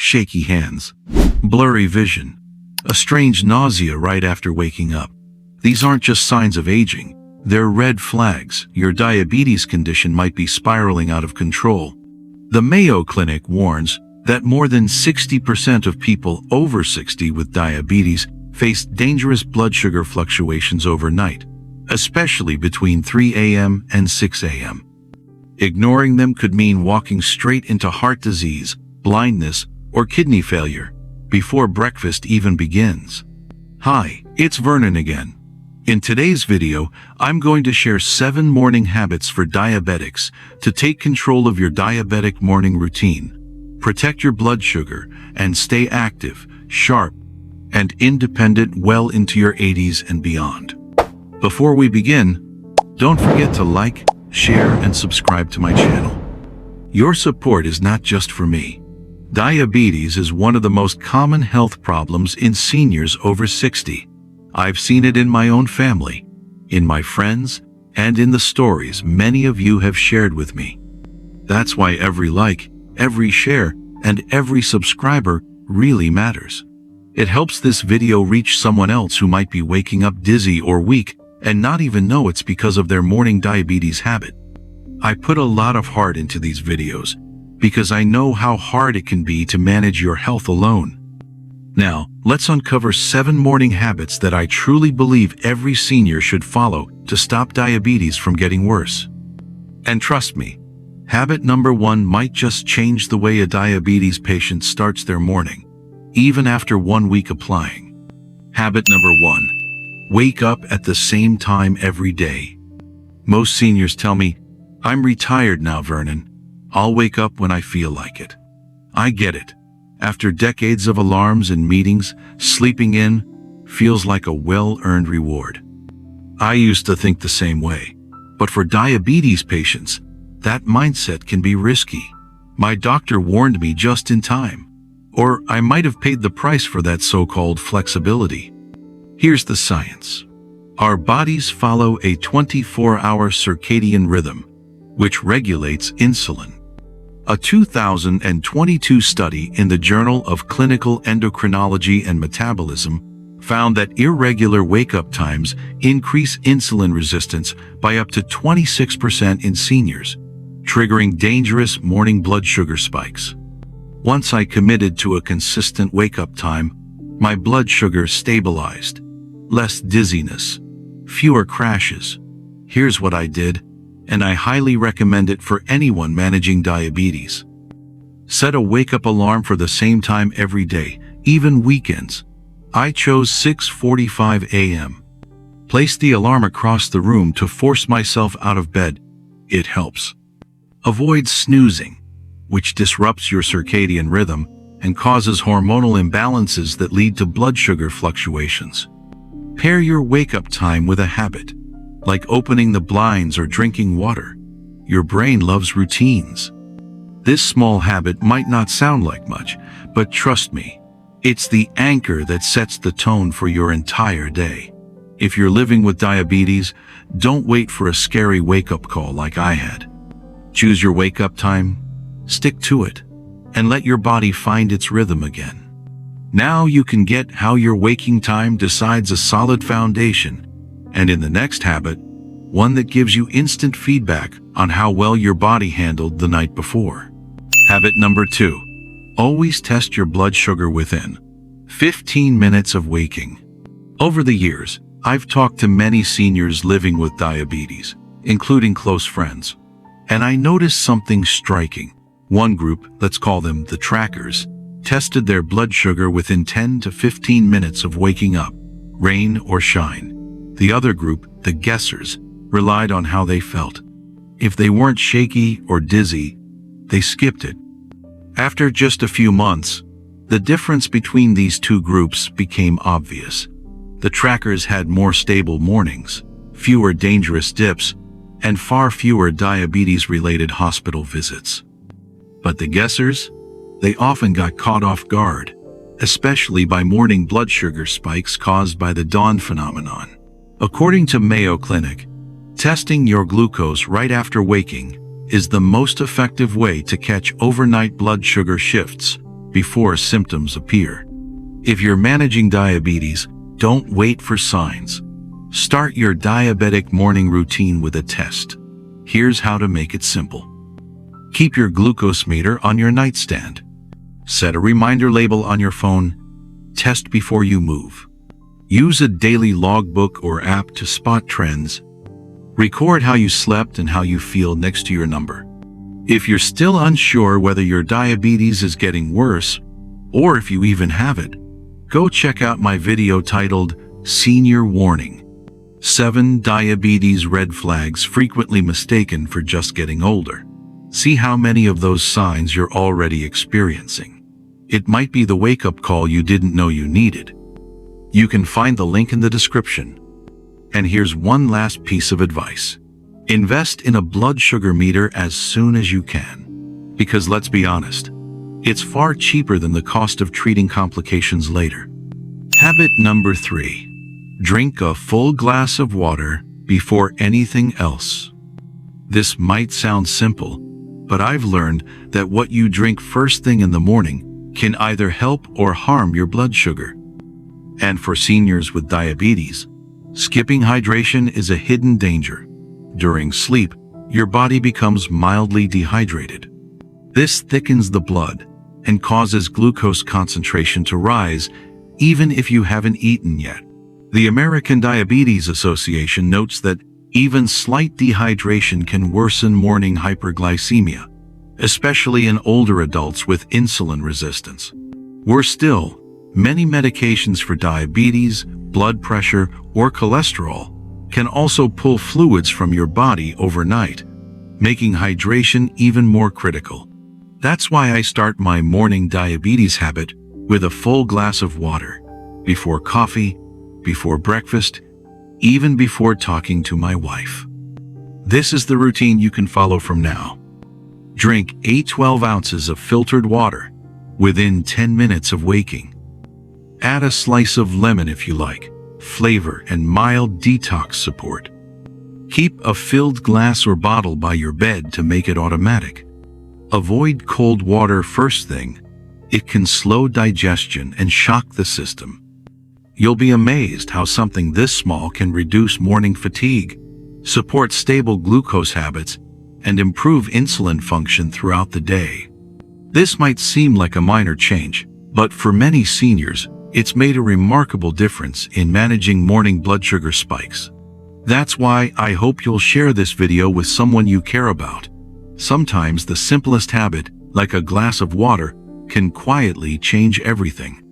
shaky hands, blurry vision, a strange nausea right after waking up. These aren't just signs of aging. They're red flags. Your diabetes condition might be spiraling out of control. The Mayo Clinic warns that more than 60% of people over 60 with diabetes face dangerous blood sugar fluctuations overnight, especially between 3 a.m. and 6 a.m. Ignoring them could mean walking straight into heart disease, blindness, or kidney failure before breakfast even begins. Hi, it's Vernon again. In today's video, I'm going to share 7 morning habits for diabetics to take control of your diabetic morning routine, protect your blood sugar, and stay active, sharp, and independent well into your 80s and beyond. Before we begin, don't forget to like, share, and subscribe to my channel. Your support is not just for me. Diabetes is one of the most common health problems in seniors over 60. I've seen it in my own family, in my friends, and in the stories many of you have shared with me. That's why every like, every share, and every subscriber really matters. It helps this video reach someone else who might be waking up dizzy or weak and not even know it's because of their morning diabetes habit. I put a lot of heart into these videos because I know how hard it can be to manage your health alone. Now, let's uncover 7 morning habits that I truly believe every senior should follow to stop diabetes from getting worse. And trust me, habit number 1 might just change the way a diabetes patient starts their morning, even after 1 week applying. Habit number 1. Wake up at the same time every day. Most seniors tell me, "I'm retired now, Vernon. I'll wake up when I feel like it." I get it. After decades of alarms and meetings, sleeping in feels like a well-earned reward. I used to think the same way. But for diabetes patients, that mindset can be risky. My doctor warned me just in time. Or I might have paid the price for that so-called flexibility. Here's the science. Our bodies follow a 24-hour circadian rhythm, which regulates insulin. A 2022 study in the Journal of Clinical Endocrinology and Metabolism found that irregular wake-up times increase insulin resistance by up to 26% in seniors, triggering dangerous morning blood sugar spikes. Once I committed to a consistent wake-up time, my blood sugar stabilized. Less dizziness, fewer crashes. Here's what I did, and I highly recommend it for anyone managing diabetes. Set a wake-up alarm for the same time every day, even weekends. I chose 6:45 a.m. Place the alarm across the room to force myself out of bed. It helps. Avoid snoozing, which disrupts your circadian rhythm and causes hormonal imbalances that lead to blood sugar fluctuations. Pair your wake-up time with a habit, like opening the blinds or drinking water. Your brain loves routines. This small habit might not sound like much, but trust me, it's the anchor that sets the tone for your entire day. If you're living with diabetes, don't wait for a scary wake-up call like I had. Choose your wake-up time, stick to it, and let your body find its rhythm again. Now you can get how your waking time decides a solid foundation, and in the next habit, one that gives you instant feedback on how well your body handled the night before. Habit number 2. Always test your blood sugar within 15 minutes of waking. Over the years, I've talked to many seniors living with diabetes, including close friends, and I noticed something striking. One group, let's call them the trackers, tested their blood sugar within 10 to 15 minutes of waking up, rain or shine. The other group, the guessers, relied on how they felt. If they weren't shaky or dizzy, they skipped it. After just a few months, the difference between these two groups became obvious. The trackers had more stable mornings, fewer dangerous dips, and far fewer diabetes-related hospital visits. But the guessers? They often got caught off guard, especially by morning blood sugar spikes caused by the dawn phenomenon. According to Mayo Clinic, testing your glucose right after waking is the most effective way to catch overnight blood sugar shifts, before symptoms appear. If you're managing diabetes, don't wait for signs. Start your diabetic morning routine with a test. Here's how to make it simple. Keep your glucose meter on your nightstand. Set a reminder label on your phone. Test before you move. Use a daily logbook or app to spot trends. Record how you slept and how you feel next to your number. If you're still unsure whether your diabetes is getting worse, or if you even have it, go check out my video titled Senior Warning: 7 Diabetes Red Flags Frequently Mistaken for Just Getting Older. See how many of those signs you're already experiencing. It might be the wake-up call you didn't know you needed. You can find the link in the description. And here's one last piece of advice. Invest in a blood sugar meter as soon as you can. Because let's be honest, it's far cheaper than the cost of treating complications later. Habit number 3. Drink a full glass of water before anything else. This might sound simple, but I've learned that what you drink first thing in the morning can either help or harm your blood sugar. And for seniors with diabetes, skipping hydration is a hidden danger. During sleep, your body becomes mildly dehydrated. This thickens the blood and causes glucose concentration to rise even if you haven't eaten yet. The American Diabetes Association notes that even slight dehydration can worsen morning hyperglycemia, especially in older adults with insulin resistance. Worse still, many medications for diabetes, blood pressure, or cholesterol can also pull fluids from your body overnight, making hydration even more critical. That's why I start my morning diabetes habit with a full glass of water, before coffee, before breakfast, even before talking to my wife. This is the routine you can follow from now. Drink 12 ounces of filtered water within 10 minutes of waking. Add a slice of lemon if you like, flavor and mild detox support. Keep a filled glass or bottle by your bed to make it automatic. Avoid cold water first thing. It can slow digestion and shock the system. You'll be amazed how something this small can reduce morning fatigue, support stable glucose habits, and improve insulin function throughout the day. This might seem like a minor change, but for many seniors, it's made a remarkable difference in managing morning blood sugar spikes. That's why I hope you'll share this video with someone you care about. Sometimes the simplest habit, like a glass of water, can quietly change everything.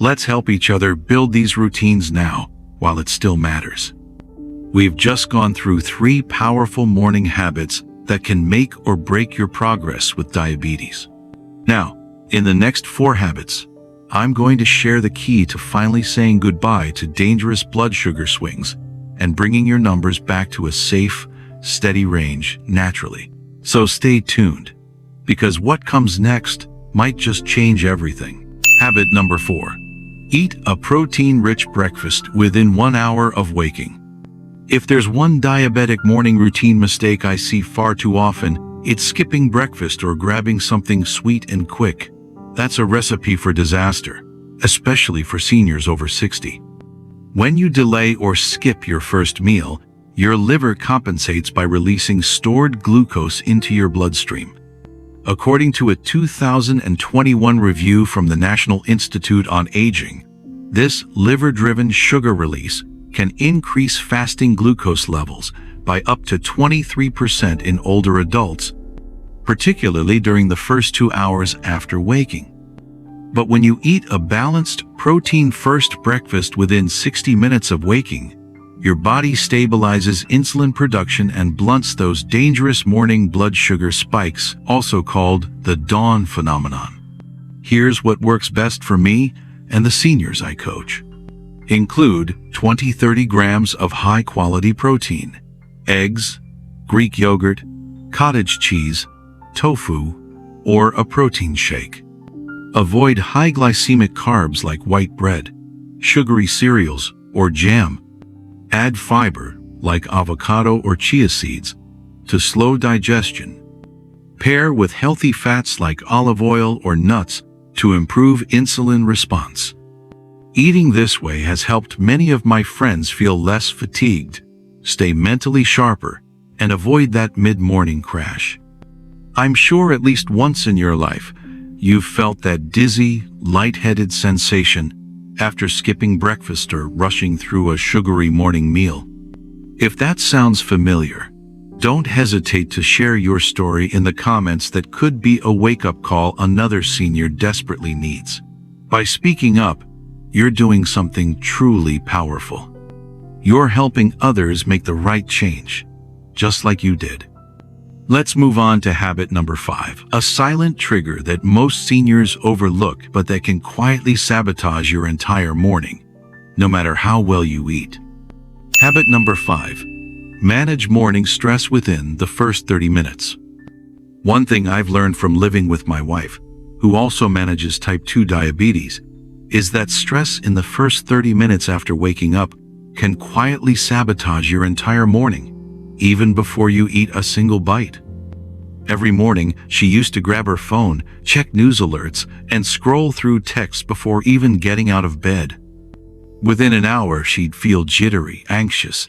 Let's help each other build these routines now, while it still matters. We've just gone through 3 powerful morning habits that can make or break your progress with diabetes. Now, in the next 4 habits, I'm going to share the key to finally saying goodbye to dangerous blood sugar swings and bringing your numbers back to a safe, steady range naturally. So stay tuned, because what comes next might just change everything. Habit number 4. Eat a protein-rich breakfast within 1 hour of waking. If there's one diabetic morning routine mistake I see far too often, it's skipping breakfast or grabbing something sweet and quick. That's a recipe for disaster, especially for seniors over 60. When you delay or skip your first meal, your liver compensates by releasing stored glucose into your bloodstream. According to a 2021 review from the National Institute on Aging, this liver-driven sugar release can increase fasting glucose levels by up to 23% in older adults, particularly during the first 2 hours after waking. But when you eat a balanced, protein-first breakfast within 60 minutes of waking, your body stabilizes insulin production and blunts those dangerous morning blood sugar spikes, also called the dawn phenomenon. Here's what works best for me and the seniors I coach. Include 20-30 grams of high-quality protein, eggs, Greek yogurt, cottage cheese, tofu, or a protein shake. Avoid high glycemic carbs like white bread, sugary cereals, or jam. Add fiber, like avocado or chia seeds, to slow digestion. Pair with healthy fats like olive oil or nuts to improve insulin response. Eating this way has helped many of my friends feel less fatigued, stay mentally sharper, and avoid that mid-morning crash. I'm sure at least once in your life, you've felt that dizzy, lightheaded sensation after skipping breakfast or rushing through a sugary morning meal. If that sounds familiar, don't hesitate to share your story in the comments. That could be a wake-up call another senior desperately needs. By speaking up, you're doing something truly powerful. You're helping others make the right change, just like you did. Let's move on to habit number 5, a silent trigger that most seniors overlook but that can quietly sabotage your entire morning, no matter how well you eat. Habit number 5, manage morning stress within the first 30 minutes. One thing I've learned from living with my wife, who also manages type 2 diabetes, is that stress in the first 30 minutes after waking up can quietly sabotage your entire morning, even before you eat a single bite. Every morning, she used to grab her phone, check news alerts, and scroll through texts before even getting out of bed. Within an hour, she'd feel jittery, anxious,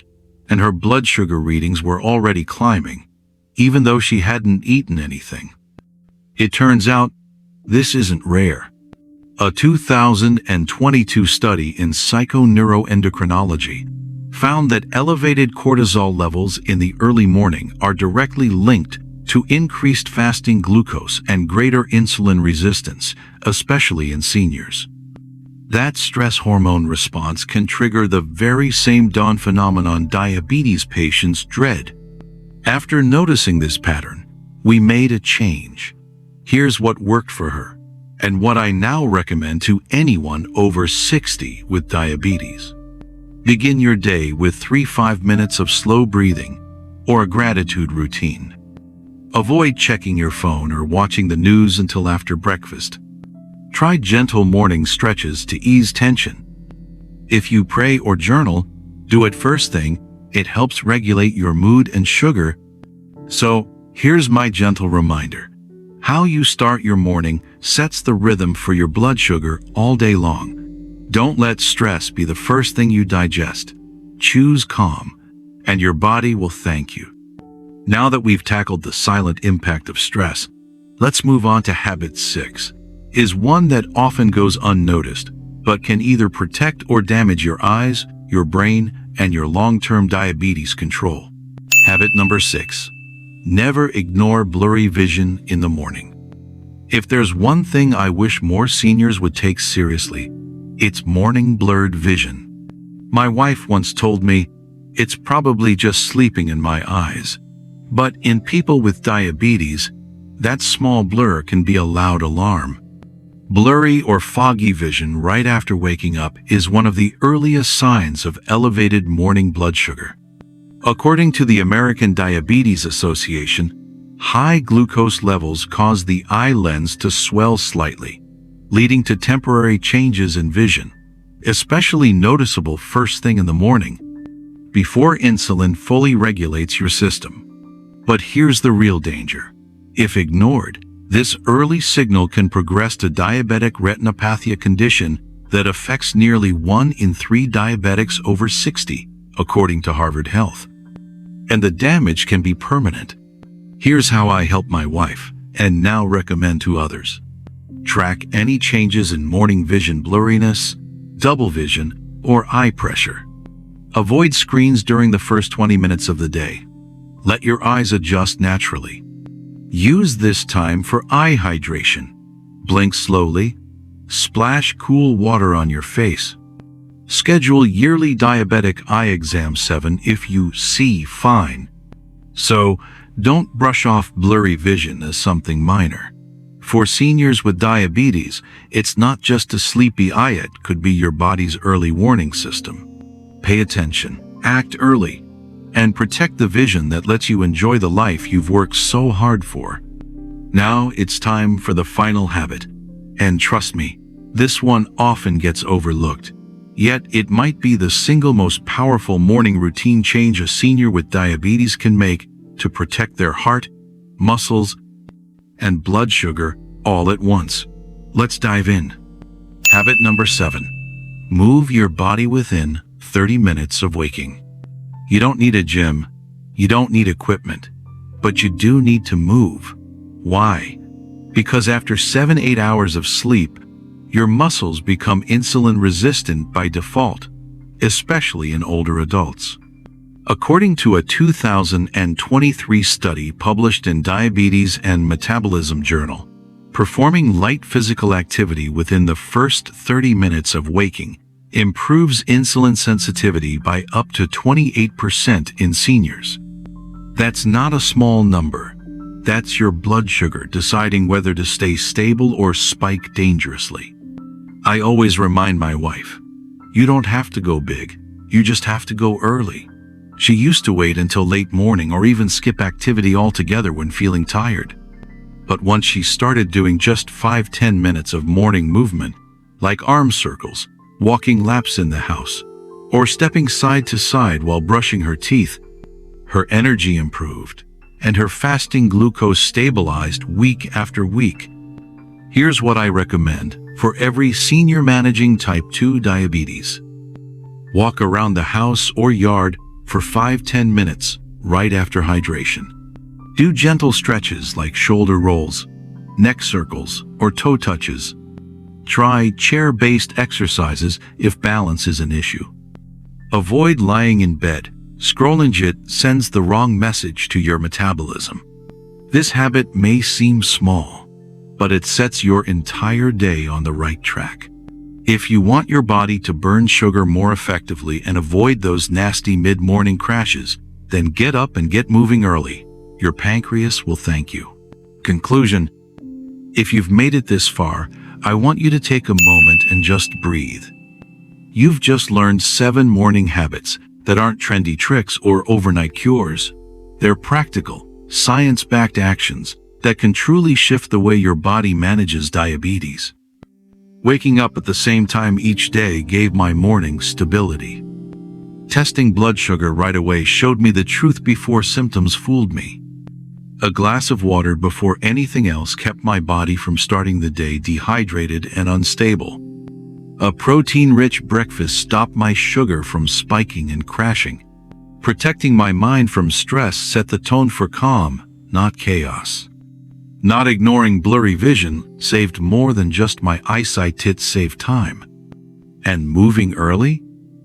and her blood sugar readings were already climbing, even though she hadn't eaten anything. It turns out, this isn't rare. A 2022 study in psychoneuroendocrinology found that elevated cortisol levels in the early morning are directly linked to increased fasting glucose and greater insulin resistance, especially in seniors. That stress hormone response can trigger the very same dawn phenomenon diabetes patients dread. After noticing this pattern, we made a change. Here's what worked for her, and what I now recommend to anyone over 60 with diabetes. Begin your day with 3-5 minutes of slow breathing or a gratitude routine. Avoid checking your phone or watching the news until after breakfast. Try gentle morning stretches to ease tension. If you pray or journal, do it first thing. It helps regulate your mood and sugar. So, here's my gentle reminder. How you start your morning sets the rhythm for your blood sugar all day long. Don't let stress be the first thing you digest. Choose calm, and your body will thank you. Now that we've tackled the silent impact of stress, let's move on to habit 6. Is one that often goes unnoticed, but can either protect or damage your eyes, your brain, and your long-term diabetes control. Habit number 6. Never ignore blurry vision in the morning. If there's one thing I wish more seniors would take seriously, it's morning blurred vision. My wife once told me, it's probably just sleeping in my eyes. But in people with diabetes, that small blur can be a loud alarm. Blurry or foggy vision right after waking up is one of the earliest signs of elevated morning blood sugar. According to the American Diabetes Association, high glucose levels cause the eye lens to swell slightly, leading to temporary changes in vision, especially noticeable first thing in the morning, before insulin fully regulates your system. But here's the real danger. If ignored, this early signal can progress to diabetic retinopathy, a condition that affects nearly 1 in 3 diabetics over 60, according to Harvard Health. And the damage can be permanent. Here's how I help my wife, and now recommend to others. Track any changes in morning vision blurriness, double vision, or eye pressure. Avoid screens during the first 20 minutes of the day. Let your eyes adjust naturally. Use this time for eye hydration. Blink slowly. Splash cool water on your face. Schedule yearly diabetic eye exam 7 if you see fine. So, don't brush off blurry vision as something minor. For seniors with diabetes, it's not just a sleepy eye, it could be your body's early warning system. Pay attention, act early, and protect the vision that lets you enjoy the life you've worked so hard for. Now it's time for the final habit. And trust me, this one often gets overlooked. Yet it might be the single most powerful morning routine change a senior with diabetes can make to protect their heart, muscles, and blood sugar all at once. Let's dive in. Habit number 7. Move your body within 30 minutes of waking. You don't need a gym. You don't need equipment. But you do need to move. Why? Because after 7-8 hours of sleep, your muscles become insulin resistant by default, especially in older adults. According to a 2023 study published in Diabetes and Metabolism Journal, performing light physical activity within the first 30 minutes of waking improves insulin sensitivity by up to 28% in seniors. That's not a small number. That's your blood sugar deciding whether to stay stable or spike dangerously. I always remind my wife, you don't have to go big, you just have to go early. She used to wait until late morning or even skip activity altogether when feeling tired. But once she started doing just 5-10 minutes of morning movement, like arm circles, walking laps in the house, or stepping side to side while brushing her teeth, her energy improved, and her fasting glucose stabilized week after week. Here's what I recommend for every senior managing type 2 diabetes. Walk around the house or yard for 5-10 minutes right after hydration. Do gentle stretches like shoulder rolls, neck circles, or toe touches. Try chair-based exercises if balance is an issue. Avoid lying in bed. Scrolling sends the wrong message to your metabolism. This habit may seem small, but it sets your entire day on the right track. If you want your body to burn sugar more effectively and avoid those nasty mid-morning crashes, then get up and get moving early. Your pancreas will thank you. Conclusion: if you've made it this far, I want you to take a moment and just breathe. You've just learned 7 morning habits that aren't trendy tricks or overnight cures. They're practical, science-backed actions that can truly shift the way your body manages diabetes. Waking up at the same time each day gave my morning stability. Testing blood sugar right away showed me the truth before symptoms fooled me. A glass of water before anything else kept my body from starting the day dehydrated and unstable. A protein-rich breakfast stopped my sugar from spiking and crashing. Protecting my mind from stress set the tone for calm, not chaos. Not ignoring blurry vision saved more than just my eyesight. It saved time. And moving early?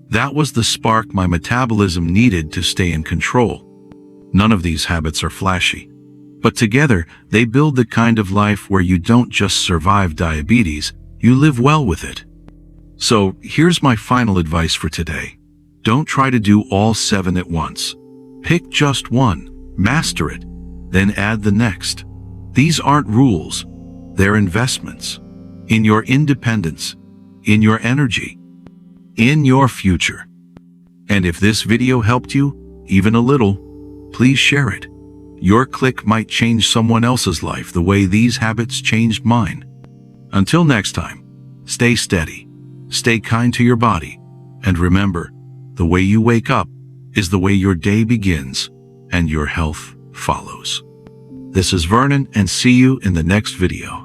That was the spark my metabolism needed to stay in control. None of these habits are flashy, but together they build the kind of life where you don't just survive diabetes, you live well with it. So here's my final advice for today. Don't try to do all 7 at once. Pick just one, master it, then add the next. These aren't rules, they're investments. In your independence, in your energy, in your future. And if this video helped you, even a little, please share it. Your click might change someone else's life the way these habits changed mine. Until next time, stay steady, stay kind to your body, and remember, the way you wake up is the way your day begins and your health follows. This is Vernon, and see you in the next video.